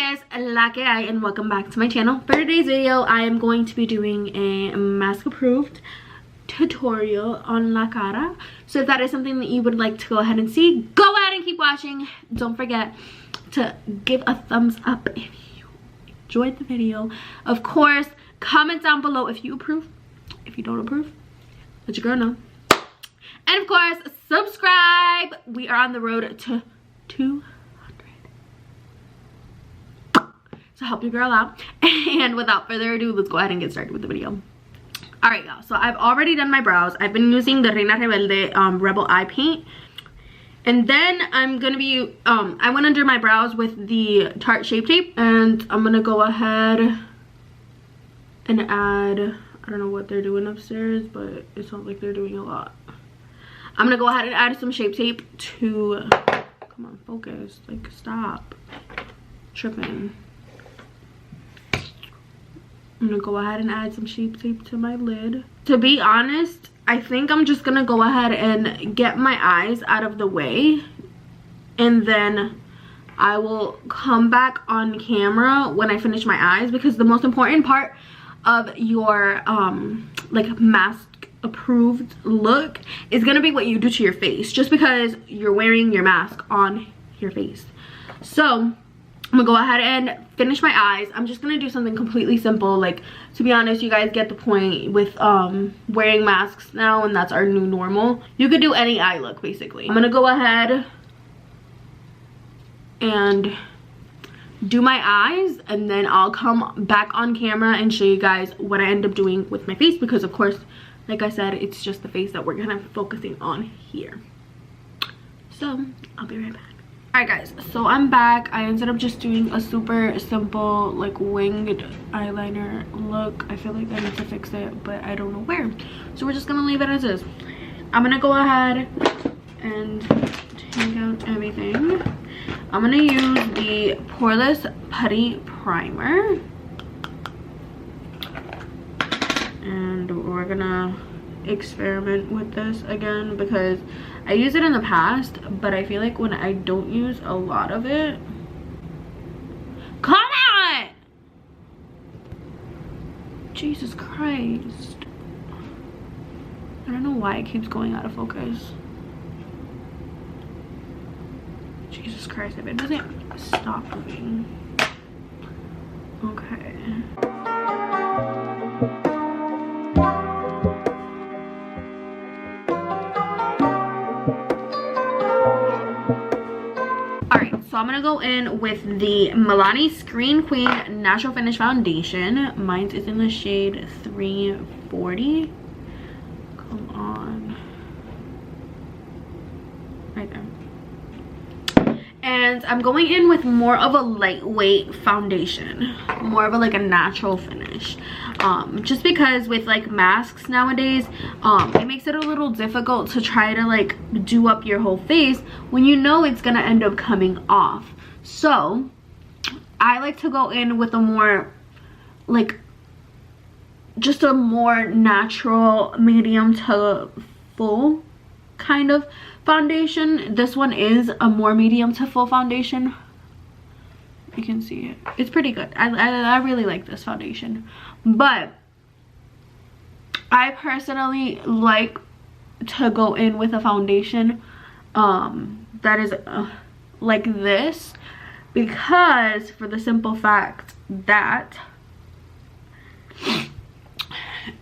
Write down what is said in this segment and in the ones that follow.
guys, la que hay, and welcome back to my channel. For today's video, I am going to be doing a mask approved tutorial on la cara. So if that is something that you would like to go ahead and see, go ahead and keep watching. Don't forget to give a thumbs up if you enjoyed the video. Of course, comment down below if you approve. If you don't approve, let your girl know. And of course, subscribe. We are on the road to 200. So help your girl out. And without further ado, let's go ahead and get started with the video. Alright, y'all, so I've already done my brows. I've been using the Reina Rebelde Rebel Eye Paint. And then I'm gonna be I went under my brows with the Tarte Shape Tape, and I'm gonna go ahead and add, I don't know what they're doing upstairs, but it sounds like they're doing a lot. I'm gonna go ahead and add some Shape Tape to, come on, focus, like stop tripping. I'm gonna go ahead and add some Shape Tape to my lid. To be honest, I think I'm just gonna go ahead and get my eyes out of the way, and then I will come back on camera when I finish my eyes, because the most important part of your like mask approved look is gonna be what you do to your face, just because you're wearing your mask on your face. So I'm gonna go ahead and finish my eyes. I'm just gonna do something completely simple. Like, to be honest, you guys get the point with wearing masks now, and that's our new normal. You could do any eye look basically. I'm gonna go ahead and do my eyes, and then I'll come back on camera and show you guys what I end up doing with my face, because of course, like I said, it's just the face that we're gonna be focusing on here. So I'll be right back. Alright guys, so I'm back. I ended up just doing a super simple like winged eyeliner look. I feel like I need to fix it, but I don't know where. So we're just gonna leave it as is. I'm gonna go ahead and take out everything. I'm gonna use the Poreless Putty Primer. And we're gonna experiment with this again, because I used it in the past, but I feel like when I don't use a lot of it, come on, Jesus Christ, I don't know why it keeps going out of focus. Jesus Christ, if it doesn't stop moving. Okay. So I'm gonna go in with the Milani Screen Queen Natural Finish Foundation. Mine is in the shade 340. Come on. Right there. And I'm going in with more of a lightweight foundation. More of a like a natural finish. Just because with like masks nowadays, it makes it a little difficult to try to like do up your whole face when you know it's gonna end up coming off. So I like to go in with a more like just a more natural medium to full kind of foundation. This one is a more medium to full foundation. You can see it. It's pretty good. I really like this foundation. But I personally like to go in with a foundation that is like this, because for the simple fact that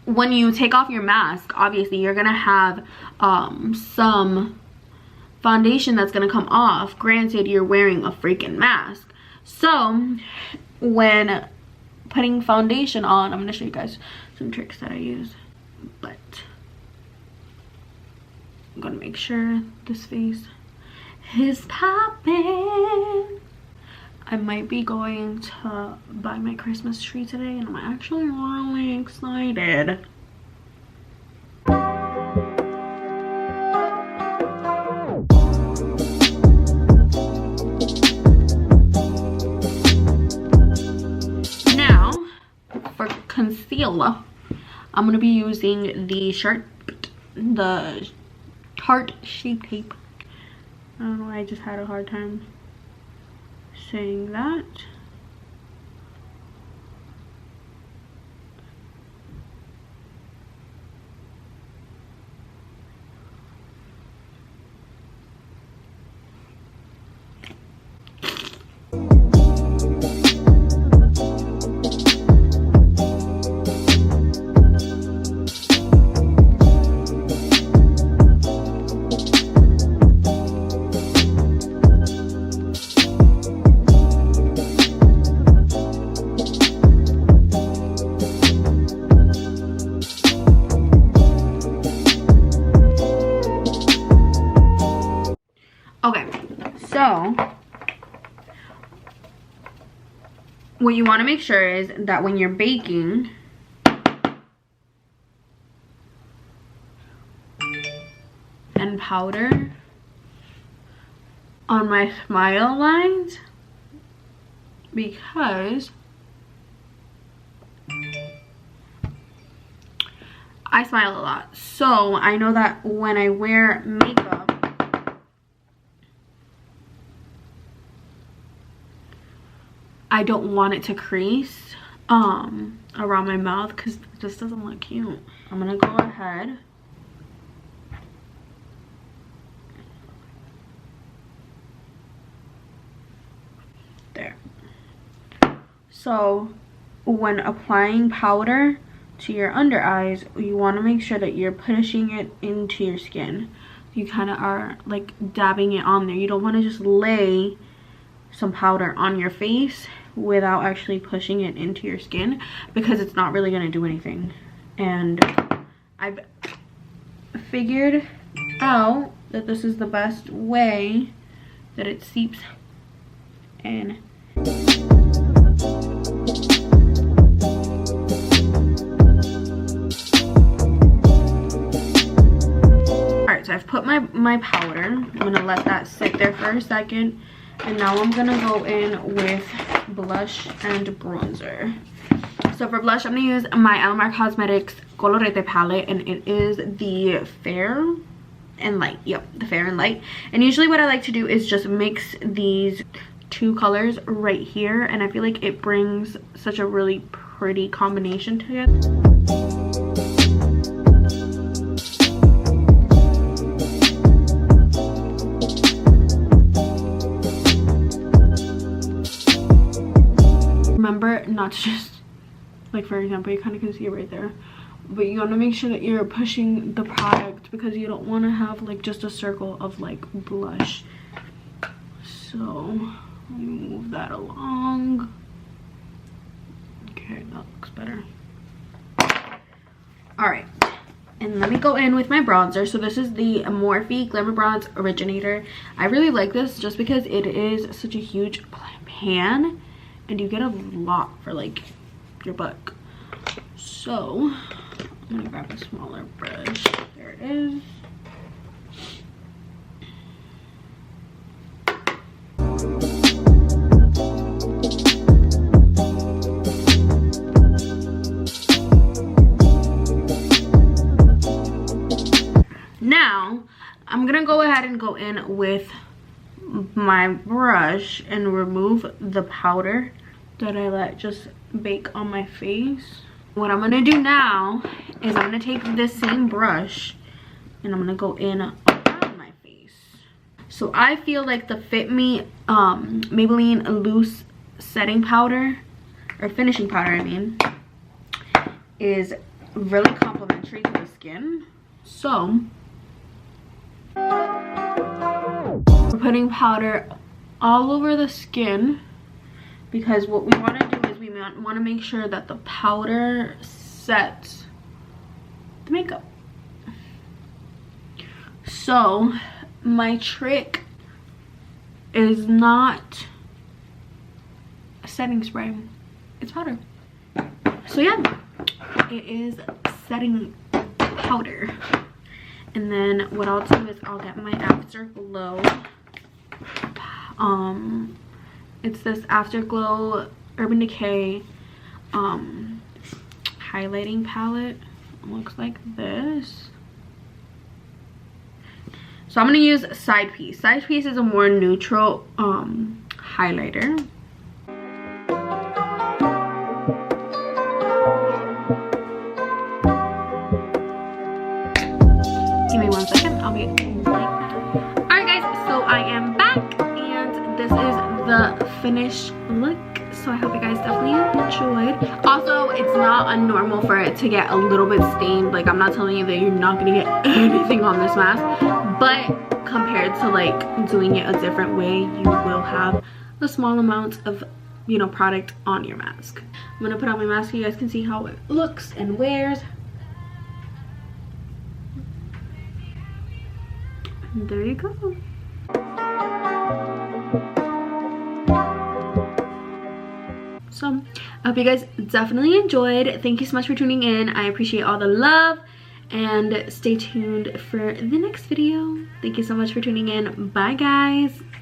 when you take off your mask, obviously you're gonna have some foundation that's gonna come off. Granted, you're wearing a freaking mask. So when putting foundation on, I'm gonna show you guys some tricks that I use, but I'm gonna make sure this face is popping. I might be going to buy my Christmas tree today, and I'm actually really excited. Now, for concealer, I'm gonna be using the Tarte Shape Tape. I don't know, I just had a hard time saying that. Okay, so what you want to make sure is that when you're baking, and powder on my smile lines, because I smile a lot. So I know that when I wear makeup, I don't want it to crease around my mouth because it just doesn't look cute. I'm gonna go ahead there. So when applying powder to your under eyes, you want to make sure that you're pushing it into your skin. You kind of are like dabbing it on there. You don't want to just lay some powder on your face without actually pushing it into your skin, because it's not really going to do anything. And I've figured out that this is the best way that it seeps in. Alright, so I've put my powder. I'm gonna let that sit there for a second, and now I'm gonna go in with blush and bronzer. So for blush, I'm gonna use my Adamaris Cosmetics Colorete palette, and it is the Fair and Light. Yep, the Fair and Light. And usually what I like to do is just mix these two colors right here, and I feel like it brings such a really pretty combination together. Remember not to just, like for example, you kind of can see it right there, but you want to make sure that you're pushing the product, because you don't want to have like just a circle of like blush. So let me move that along. Okay, that looks better. All right, and let me go in with my bronzer. So this is the Morphe Glamour Bronze Originator. I really like this just because it is such a huge pan, and you get a lot for like your buck. So I'm gonna grab a smaller brush. There it is. Now I'm gonna go ahead and go in with my brush and remove the powder that I let just bake on my face. What I'm gonna do now is I'm gonna take this same brush and I'm gonna go in around my face. So I feel like the Fit Me Maybelline loose setting powder, or finishing powder I mean, is really complimentary to the skin. So we're putting powder all over the skin, because what we want to do is we want to make sure that the powder sets the makeup. So my trick is not a setting spray, it's powder. So yeah, it is setting powder. And then what I'll do is I'll get my Afterglow. It's this Afterglow Urban Decay highlighting palette. It looks like this. So I'm gonna use Side Piece. Side Piece is a more neutral highlighter. Give me 1 second, I'll be right back. Alright guys, so I am back, and this is the finished look. So I hope you guys definitely enjoyed. Also, it's not unnormal for it to get a little bit stained. Like, I'm not telling you that you're not gonna get anything on this mask, but compared to like doing it a different way, you will have a small amount of, you know, product on your mask. I'm gonna put on my mask so you guys can see how it looks and wears. And there you go. So I hope you guys definitely enjoyed. Thank you so much for tuning in. I appreciate all the love, and stay tuned for the next video. Thank you so much for tuning in. Bye guys.